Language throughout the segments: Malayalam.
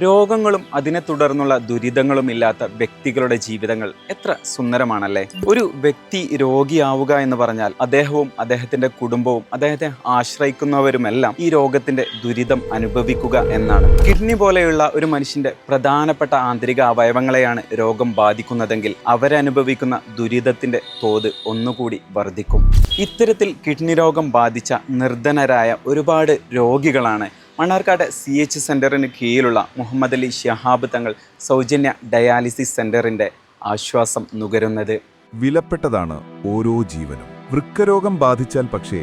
രോഗങ്ങളും അതിനെ തുടർന്നുള്ള ദുരിതങ്ങളും ഇല്ലാത്ത വ്യക്തികളുടെ ജീവിതങ്ങൾ എത്ര സുന്ദരമാണല്ലേ. ഒരു വ്യക്തി രോഗിയാവുക എന്ന് പറഞ്ഞാൽ അദ്ദേഹവും അദ്ദേഹത്തിന്റെ കുടുംബവും അദ്ദേഹത്തെ ആശ്രയിക്കുന്നവരുമെല്ലാം ഈ രോഗത്തിന്റെ ദുരിതം അനുഭവിക്കുക എന്നാണ്. കിഡ്നി പോലെയുള്ള ഒരു മനുഷ്യന്റെ പ്രധാനപ്പെട്ട ആന്തരിക അവയവങ്ങളെയാണ് രോഗം ബാധിക്കുന്നതെങ്കിൽ അവരനുഭവിക്കുന്ന ദുരിതത്തിന്റെ തോത് ഒന്നുകൂടി വർദ്ധിക്കും. ഇത്തരത്തിൽ കിഡ്നി രോഗം ബാധിച്ച നിർധനരായ ഒരുപാട് രോഗികളാണ് മണ്ണാർക്കാട് CH സെന്ററിന് കീഴിലുള്ള മുഹമ്മദ് അലി ശിഹാബ് തങ്ങൾ സൗജന്യ ഡയാലിസിസ് സെന്ററിന്റെ ആശ്വാസം നുകരുന്നത്. വിലപ്പെട്ടതാണ് ഓരോ ജീവനും. വൃക്കരോഗം ബാധിച്ചാൽ പക്ഷേ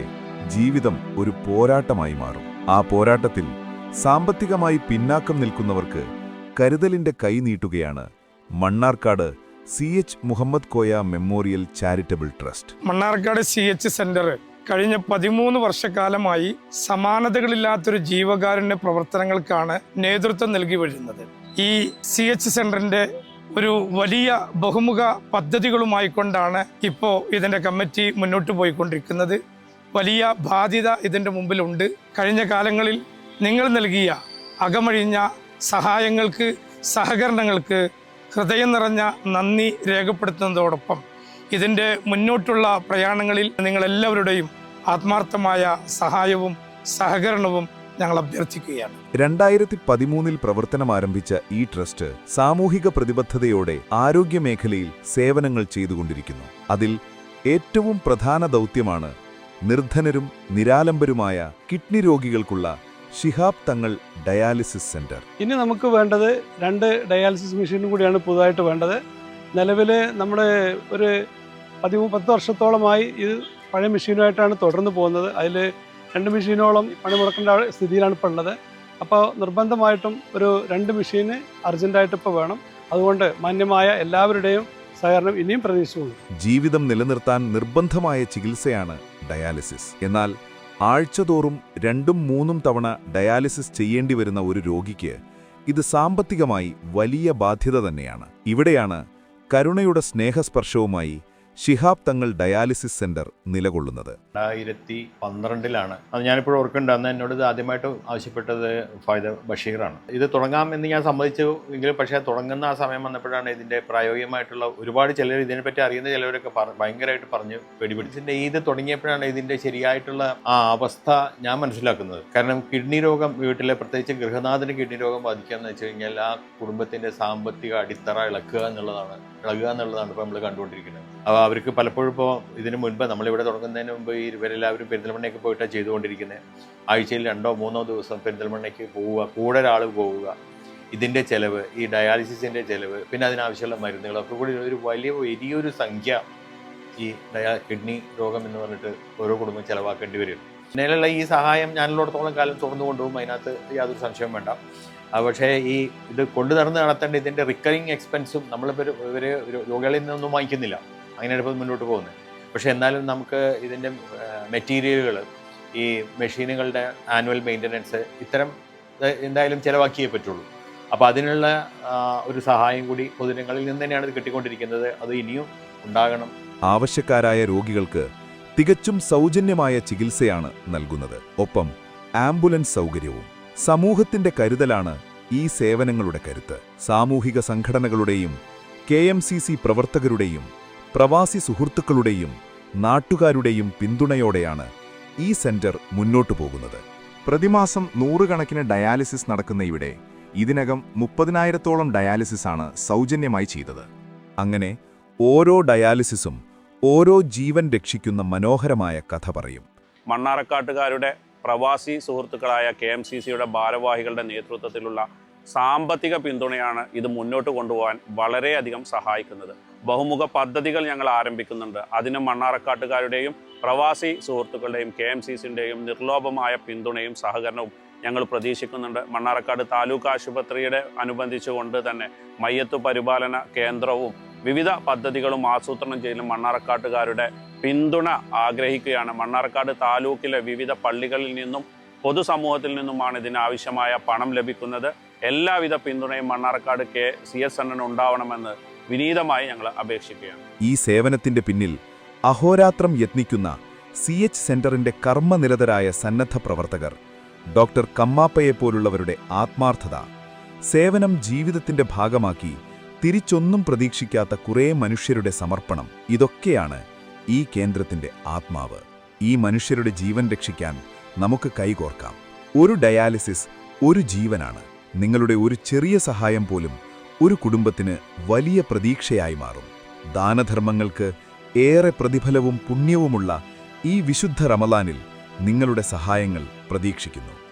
ജീവിതം ഒരു പോരാട്ടമായി മാറും. ആ പോരാട്ടത്തിൽ സാമ്പത്തികമായി പിന്നാക്കം നിൽക്കുന്നവർക്ക് കരുതലിന്റെ കൈ നീട്ടുകയാണ് Mannarkkad CH Muhammad Koya memorial charitable trust. Mannarkkad CH centre കഴിഞ്ഞ 13 വർഷക്കാലമായി സമാനതകളില്ലാത്തൊരു ജീവകാരുണ്യ പ്രവർത്തനങ്ങൾക്കാണ് നേതൃത്വം നൽകി വരുന്നത്. ഈ CH സെന്ററിന്റെ ഒരു വലിയ ബഹുമുഖ പദ്ധതികളുമായി കൊണ്ടാണ് ഇപ്പോൾ ഇതിൻ്റെ കമ്മിറ്റി മുന്നോട്ട് പോയിക്കൊണ്ടിരിക്കുന്നത്. വലിയ ബാധ്യത ഇതിൻ്റെ മുമ്പിലുണ്ട്. കഴിഞ്ഞ കാലങ്ങളിൽ നിങ്ങൾ നൽകിയ അകമഴിഞ്ഞ സഹായങ്ങൾക്ക്, സഹകരണങ്ങൾക്ക് ഹൃദയം നിറഞ്ഞ നന്ദി രേഖപ്പെടുത്തുന്നതോടൊപ്പം ഇതിൻ്റെ മുന്നോട്ടുള്ള പ്രയാണങ്ങളിൽ നിങ്ങളെല്ലാവരുടെയും ആത്മാർത്ഥമായ സഹായവും സഹകരണവും ഞങ്ങൾ അഭ്യർത്ഥിക്കുകയാണ്. 2013 പ്രവർത്തനം ആരംഭിച്ച ഈ ട്രസ്റ്റ് സാമൂഹിക പ്രതിബദ്ധതയോടെ ആരോഗ്യമേഖലയിൽ സേവനങ്ങൾ ചെയ്തുകൊണ്ടിരിക്കുന്നു. അതിൽ ഏറ്റവും പ്രധാന ദൗത്യമാണ് നിർധനരും നിരാലംബരുമായ kidney രോഗികൾക്കുള്ള Shihab Thangal dialysis centre. ഇനി നമുക്ക് വേണ്ടത് 2 ഡയാലിസിസ് മെഷീനും കൂടിയാണ് പുതുതായിട്ട് വേണ്ടത്. നിലവിൽ നമ്മുടെ ഒരു 10 വർഷത്തോളമായി ഇത് പഴയ മെഷീനുമായിട്ടാണ് തുടർന്ന് പോകുന്നത്. അതിൽ 2 മെഷീനോളം പണിമുടക്കേണ്ട സ്ഥിതിയിലാണ് ഇപ്പോൾ ഉള്ളത്. അപ്പോൾ നിർബന്ധമായിട്ടും ഒരു 2 മെഷീന് അർജൻറ്റായിട്ട് ഇപ്പോൾ വേണം. അതുകൊണ്ട് മാന്യമായ എല്ലാവരുടെയും സഹകരണം ഇനിയും പ്രതീക്ഷിക്കുന്നു. ജീവിതം നിലനിർത്താൻ നിർബന്ധമായ ചികിത്സയാണ് ഡയാലിസിസ്. എന്നാൽ ആഴ്ചതോറും 2-3 തവണ ഡയാലിസിസ് ചെയ്യേണ്ടി വരുന്ന ഒരു രോഗിക്ക് ഇത് സാമ്പത്തികമായി വലിയ ബാധ്യത തന്നെയാണ്. ഇവിടെയാണ് കരുണയുടെ സ്നേഹസ്പർശവുമായി ശിഹാബ് തങ്ങൾ ഡയാലിസിസ് സെന്റർ നിലകൊള്ളുന്നത്. 2012 അത് ഞാനിപ്പോഴും ഓർക്കുന്നുണ്ട്. അന്ന് എന്നോട് ഇത് ആദ്യമായിട്ട് ആവശ്യപ്പെട്ടത് ഫാദർ ബഷീറാണ്. ഇത് തുടങ്ങാമെന്ന് ഞാൻ സമ്മതിച്ചു എങ്കിലും പക്ഷേ തുടങ്ങുന്ന ആ സമയം വന്നപ്പോഴാണ് ഇതിൻ്റെ പ്രായോഗികമായിട്ടുള്ള ഒരുപാട് ചിലർ ഇതിനെപ്പറ്റി അറിയുന്ന ചിലവരൊക്കെ ഭയങ്കരമായിട്ട് പറഞ്ഞ് പേടിപിടിച്ചിട്ടുണ്ട്. ഇത് തുടങ്ങിയപ്പോഴാണ് ഇതിൻ്റെ ശരിയായിട്ടുള്ള ആ അവസ്ഥ ഞാൻ മനസ്സിലാക്കുന്നത്. കാരണം കിഡ്നി രോഗം വീട്ടിലെ പ്രത്യേകിച്ച് ഗൃഹനാഥന് കിഡ്നി രോഗം ബാധിക്കുക എന്ന് വെച്ച് കഴിഞ്ഞാൽ ആ കുടുംബത്തിൻ്റെ സാമ്പത്തിക അടിത്തറ ഇളകുക എന്നുള്ളതാണ് ഇപ്പോൾ നമ്മൾ കണ്ടുകൊണ്ടിരിക്കുന്നത്. അപ്പോൾ അവർക്ക് പലപ്പോഴും ഇപ്പോൾ ഇതിന് മുൻപ് നമ്മളിവിടെ തുടങ്ങുന്നതിന് മുമ്പ് ഇവരെല്ലാവരും പെരിന്തൽമണ്ണയ്ക്ക് പോയിട്ടാണ് ചെയ്തുകൊണ്ടിരിക്കുന്നത്. ആഴ്ചയിൽ 2-3 ദിവസം പെരിന്തൽമണ്ണയ്ക്ക് പോവുക, കൂടെ ഒരാൾ പോവുക, ഇതിൻ്റെ ചിലവ്, ഈ ഡയാലിസിസിൻ്റെ ചിലവ്, പിന്നെ അതിനാവശ്യമുള്ള മരുന്നുകളൊക്കെ കൂടി വലിയൊരു സംഖ്യ ഈ കിഡ്നി രോഗം എന്ന് പറഞ്ഞിട്ട് ഓരോ കുടുംബം ചിലവാക്കേണ്ടി വരും. പിന്നെയുള്ള ഈ സഹായം ഞാനുള്ളിടത്തോളം കാലം തുറന്നു കൊണ്ടുപോകും, അതിനകത്ത് യാതൊരു സംശയവും വേണ്ട. പക്ഷേ ഈ ഇത് നടന്ന് നടത്തേണ്ട ഇതിൻ്റെ റിക്കറിങ് എക്സ്പെൻസും നമ്മളിപ്പോൾ ഇവർ രോഗികളിൽ നിന്നൊന്നും വാങ്ങിക്കുന്നില്ല, അങ്ങനെയാണ് ഇപ്പോൾ മുന്നോട്ട് പോകുന്നത്. പക്ഷേ എന്നാലും നമുക്ക് ഇതിൻ്റെ മെറ്റീരിയലുകൾ, ഈ മെഷീനുകളുടെ ആനുവൽ മെയിൻ്റനൻസ്, ഇത്തരം എന്തായാലും ചിലവാക്കിയേ പറ്റുള്ളൂ. അപ്പോൾ അതിനുള്ള ഒരു സഹായം കൂടി പൊതുജനങ്ങളിൽ നിന്ന് തന്നെയാണ് ഇത് കിട്ടിക്കൊണ്ടിരിക്കുന്നത്. അത് ഇനിയും ഉണ്ടാകണം. ആവശ്യക്കാരായ രോഗികൾക്ക് തികച്ചും സൗജന്യമായ ചികിത്സയാണ് നൽകുന്നത്. ഒപ്പം ആംബുലൻസ് സൗകര്യവും. സമൂഹത്തിന്റെ കരുതലാണ് ഈ സേവനങ്ങളുടെ കരുത്ത്. സാമൂഹിക സംഘടനകളുടെയും KMCC പ്രവർത്തകരുടെയും പ്രവാസി സുഹൃത്തുക്കളുടെയും നാട്ടുകാരുടെയും പിന്തുണയോടെയാണ് ഈ സെന്റർ മുന്നോട്ടു പോകുന്നത്. പ്രതിമാസം 100 കണക്കിന് ഡയാലിസിസ് നടക്കുന്ന ഇവിടെ ഇതിനകം 30,000-ഓളം ഡയാലിസിസാണ് സൗജന്യമായി ചെയ്തത്. അങ്ങനെ ഓരോ ഡയാലിസിസും ഓരോ ജീവൻ രക്ഷിക്കുന്ന മനോഹരമായ കഥ പറയും. മണ്ണാർക്കാട്ടുകാരുടെ പ്രവാസി സുഹൃത്തുക്കളായ KMCCയുടെ ഭാരവാഹികളുടെ നേതൃത്വത്തിലുള്ള സാമ്പത്തിക പിന്തുണയാണ് ഇത് മുന്നോട്ട് കൊണ്ടുപോകാൻ വളരെയധികം സഹായിക്കുന്നത്. ബഹുമുഖ പദ്ധതികൾ ഞങ്ങൾ ആരംഭിക്കുന്നുണ്ട്. അതിന് മണ്ണാർക്കാട്ടുകാരുടെയും പ്രവാസി സുഹൃത്തുക്കളുടെയും KMCCയുടെയും നിർലോഭമായ പിന്തുണയും സഹകരണവും ഞങ്ങൾ പ്രതീക്ഷിക്കുന്നുണ്ട്. മണ്ണാർക്കാട് താലൂക്ക് ആശുപത്രിയുടെ അനുബന്ധിച്ചുകൊണ്ട് തന്നെ മയ്യത്തു പരിപാലന കേന്ദ്രവും വിവിധ പദ്ധതികളും ആസൂത്രണം ചെയ്യുന്ന മണ്ണാർക്കാട്ടുകാരുടെ പിന്തുണ ആഗ്രഹിക്കുകയാണ്. മണ്ണാർക്കാട് താലൂക്കിലെ വിവിധ പള്ളികളിൽ നിന്നും പൊതുസമൂഹത്തിൽ നിന്നുമാണ് ഇതിനാവശ്യമായ പണം ലഭിക്കുന്നത്. എല്ലാവിധ പിന്തുണയും മണ്ണാർക്കാട് CH സെന്ററിന് ഉണ്ടാവണമെന്ന് വിനീതമായി ഞങ്ങൾ അപേക്ഷിക്കുകയാണ്. ഈ സേവനത്തിന്റെ പിന്നിൽ അഹോരാത്രം യത്നിക്കുന്ന CH സെന്ററിന്റെ കർമ്മനിരതരായ സന്നദ്ധ പ്രവർത്തകർ, ഡോക്ടർ കമ്മാപ്പയെപ്പോലുള്ളവരുടെ ആത്മാർത്ഥത, സേവനം ജീവിതത്തിന്റെ ഭാഗമാക്കി തിരിച്ചൊന്നും പ്രതീക്ഷിക്കാത്ത കുറേ മനുഷ്യരുടെ സമർപ്പണം, ഇതൊക്കെയാണ് ഈ കേന്ദ്രത്തിന്റെ ആത്മാവ്. ഈ മനുഷ്യരുടെ ജീവൻ രക്ഷിക്കാൻ നമുക്ക് കൈകോർക്കാം. ഒരു ഡയാലിസിസ് ഒരു ജീവനാണ്. നിങ്ങളുടെ ഒരു ചെറിയ സഹായം പോലും ഒരു കുടുംബത്തിന് വലിയ പ്രതീക്ഷയായി മാറും. ദാനധർമ്മങ്ങൾക്ക് ഏറെ പ്രതിഫലവും പുണ്യവുമുള്ള ഈ വിശുദ്ധ റമളാനിൽ നിങ്ങളുടെ സഹായങ്ങൾ പ്രതീക്ഷിക്കുന്നു.